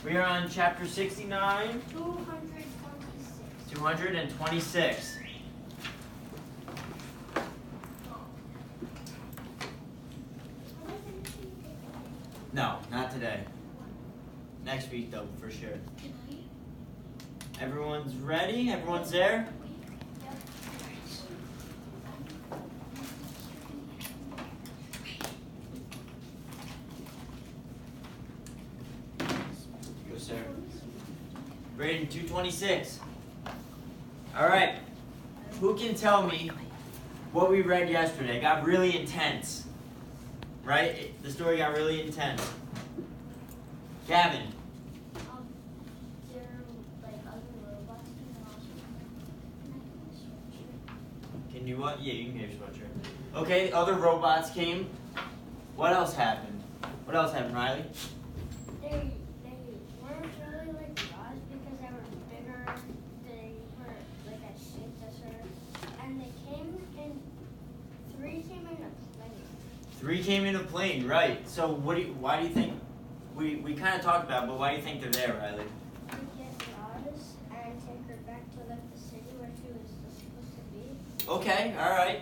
We are on chapter 69. 226. 226. No, not today. Next week though, for sure. Everyone's ready? Everyone's there? Go, sir. Braden, 226. All right. Who can tell me what we read yesterday? It got really intense. Right? The story got really intense. Gavin. There are like other robots Can you what? Yeah, you can get your sweatshirt. Okay, other robots came. What else happened? What else happened, Riley? They weren't really like robots because they were bigger. They were like a shape disorder. And they came in, 3 came in a plane. 3 came in a plane, right. So why do you think, we kind of talked about it, but why do you think they're there, Riley? To get Roz and take her back to like the city where she was supposed to be. Okay, all right.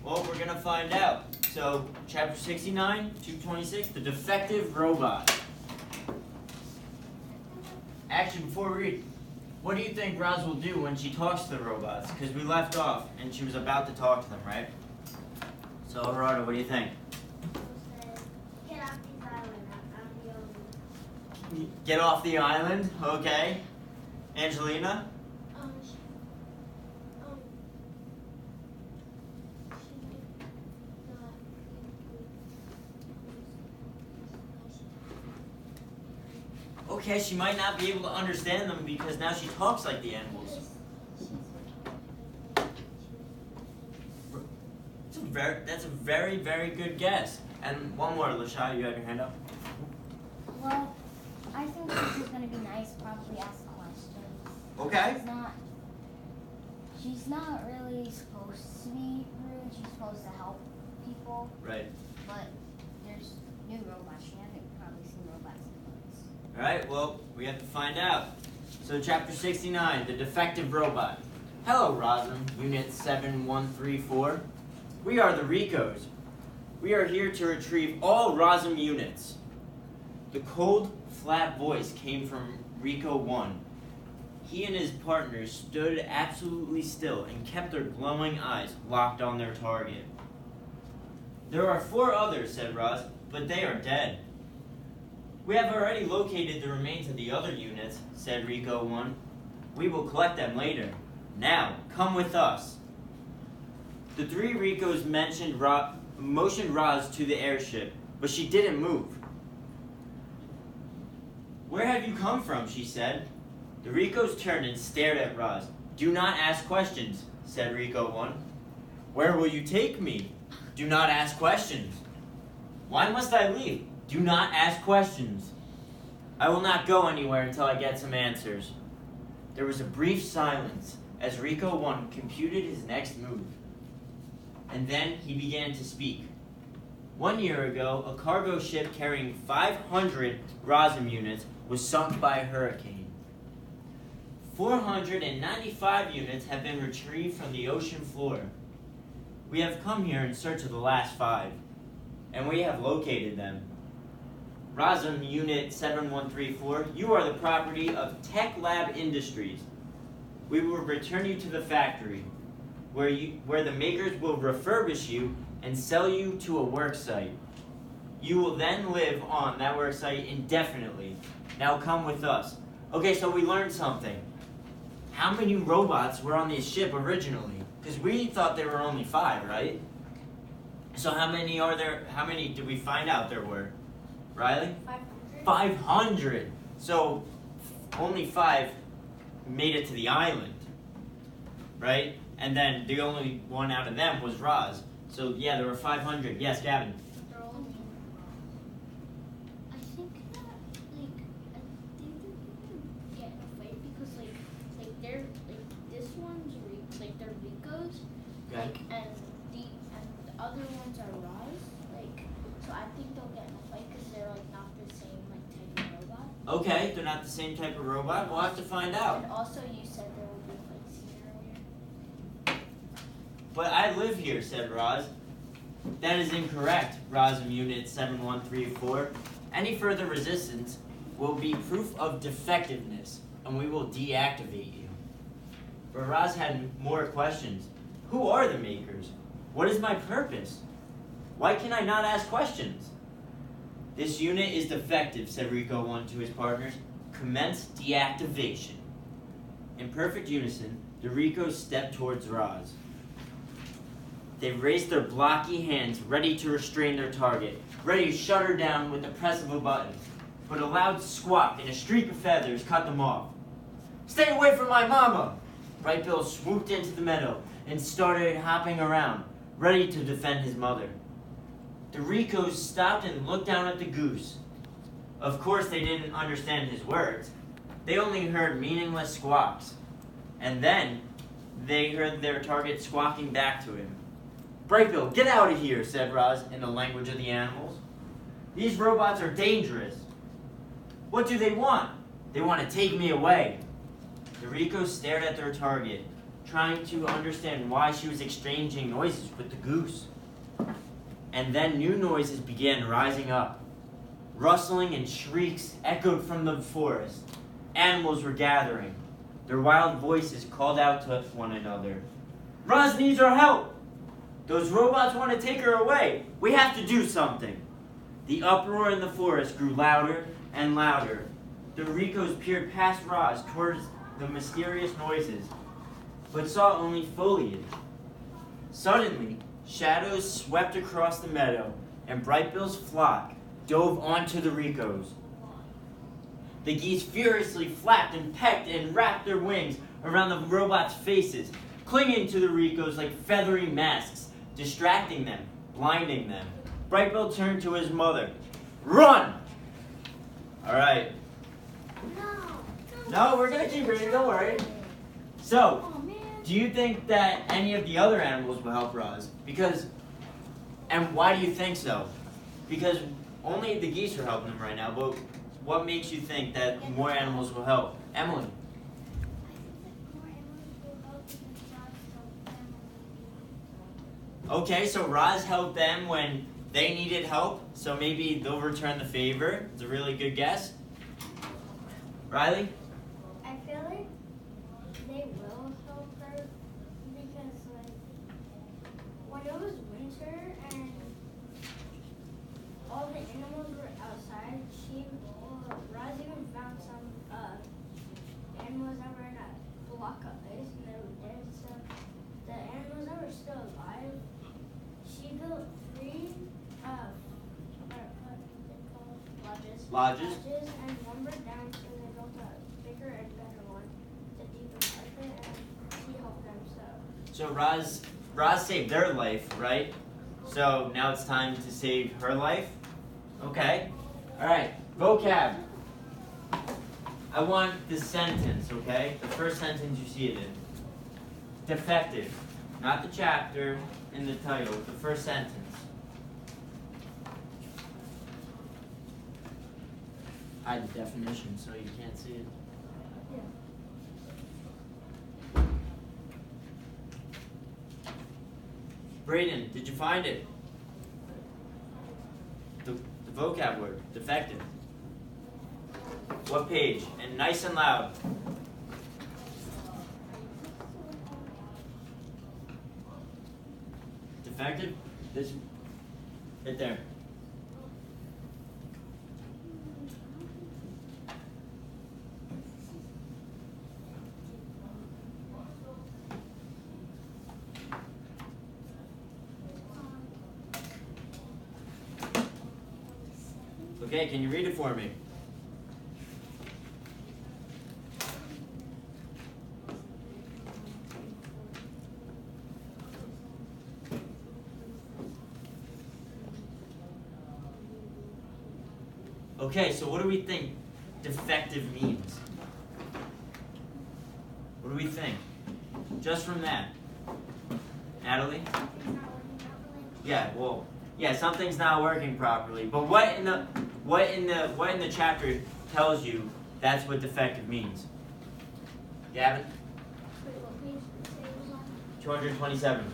Well, we're going to find out. So, chapter 69, 226, the defective robot. Actually, before we read, what do you think Roz will do when she talks to the robots? Because we left off, and she was about to talk to them, right? So, Aurora, what do you think? Get off these islands. I'm the only. Get off the island, okay. Angelina? Okay, she might not be able to understand them because now she talks like the animals. That's a very, very good guess. And one more, Lashai, you have your hand up? Well, I think she's going to be nice, probably ask questions. Okay. She's not really supposed to be rude. She's supposed to help people. Right. But there's new robots. She hasn't probably seen robots in months. All right, well, we have to find out. So chapter 69, the defective robot. Hello, Rosalind, Unit 7134. We are the Ricos. We are here to retrieve all ROSM units. The cold, flat voice came from Rico 1. He and his partners stood absolutely still and kept their glowing eyes locked on their target. There are 4 others, said Roz, but they are dead. We have already located the remains of the other units, said Rico 1. We will collect them later. Now, come with us. The 3 Ricos motioned Roz to the airship, but she didn't move. Where have you come from, she said. The Ricos turned and stared at Roz. Do not ask questions, said Rico 1. Where will you take me? Do not ask questions. Why must I leave? Do not ask questions. I will not go anywhere until I get some answers. There was a brief silence as Rico 1 computed his next move. And then he began to speak. 1 year ago, a cargo ship carrying 500 ROSM units was sunk by a hurricane. 495 units have been retrieved from the ocean floor. We have come here in search of the last 5, and we have located them. ROSM Unit 7134, you are the property of Tech Lab Industries. We will return you to the factory, where the makers will refurbish you and sell you to a work site. You will then live on that work site indefinitely. Now come with us. Okay, so we learned something. How many robots were on this ship originally? Because we thought there were only 5, right? So how many are there? How many did we find out there were? Riley? 500. 500. So only 5 made it to the island, right? And then the only one out of them was Roz. So yeah, there were 500. Yes, Gavin. They're all named Roz. I think that they're gonna get in a fight because they're this one's they're Ricos, Okay. and the other ones are Roz. So I think they'll get in a fight because they're not the same type of robot. Okay, they're not the same type of robot? We'll have to find out. And also, you said there would be a place here earlier. But I live here, said Roz. That is incorrect, Rosm Unit 7134. Any further resistance will be proof of defectiveness, and we will deactivate you. But Roz had more questions. Who are the makers? What is my purpose? Why can I not ask questions? This unit is defective, said Rico 1 to his partners. Commence deactivation. In perfect unison, the Ricos stepped towards Roz. They raised their blocky hands, ready to restrain their target, ready to shut her down with the press of a button. But a loud squawk and a streak of feathers cut them off. Stay away from my mama! Bright Bill swooped into the meadow and started hopping around, ready to defend his mother. The Ricos stopped and looked down at the goose. Of course, they didn't understand his words. They only heard meaningless squawks. And then, they heard their target squawking back to him. Bright Bill, get out of here, said Roz in the language of the animals. These robots are dangerous. What do they want? They want to take me away. The Ricos stared at their target, trying to understand why she was exchanging noises with the goose. And then new noises began rising up. Rustling and shrieks echoed from the forest. Animals were gathering. Their wild voices called out to one another. Roz needs our help! Those robots want to take her away. We have to do something. The uproar in the forest grew louder and louder. The Ricos peered past Roz towards the mysterious noises, but saw only foliage. Suddenly, shadows swept across the meadow, and Bright Bill's flock dove onto the Ricos. The geese furiously flapped and pecked and wrapped their wings around the robots' faces, clinging to the Ricos like feathery masks, distracting them, blinding them. Bright Bill turned to his mother. Run! All right. No, we're going to keep reading, don't worry. So, Oh, man. do you think that any of the other animals will help Roz? And why do you think so? Because only the geese are helping him right now, but what makes you think that more animals will help? Emily? Okay, so Roz helped them when they needed help, so maybe they'll return the favor. It's a really good guess. Riley? I feel like they will help her because, like, when it was winter and all the animals were outside, Roz even found some animals that were in a block of ice and they were dead. So the animals that were still alive, she built 3 what are they called? Lodges? And one burned down, so they built a bigger and better one to deepen market, and she helped them. So Roz saved their life, right? So now it's time to save her life? Okay. Alright, vocab. I want the sentence, okay? The first sentence you see it in. Defective. Not the chapter in the title, the first sentence. Hide the definition so you can't see it. Brayden, did you find it? The vocab word, defective. What page? And nice and loud. Defective? This, right there. Okay, can you read it for me? Okay, so what do we think defective means? What do we think? Just from that. Natalie? Yeah, well, yeah, something's not working properly. But what in the chapter tells you That's what defective means. Gavin? Wait, what page did it say it was on? 227.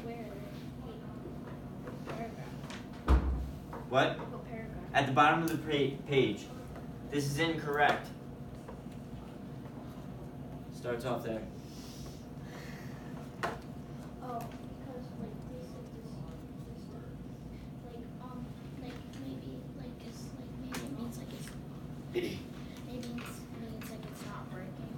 Where? Paragraph. What? What paragraph? At the bottom of the page. This is incorrect. Starts off there. Oh, because like they said this stuff. Like maybe like it's like maybe it means like it's maybe it means like it's not working.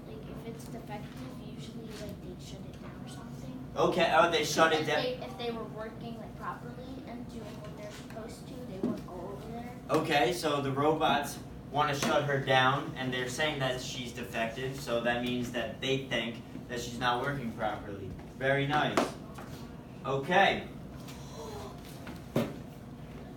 Like if it's defective, usually like they shut it down or something. Okay, oh, they shut it If down. if they were working like properly and doing what they're supposed to, they wouldn't go over there. Okay, so the robots want to shut her down, and they're saying that she's defective, so that means that they think that she's not working properly. Very nice. Okay,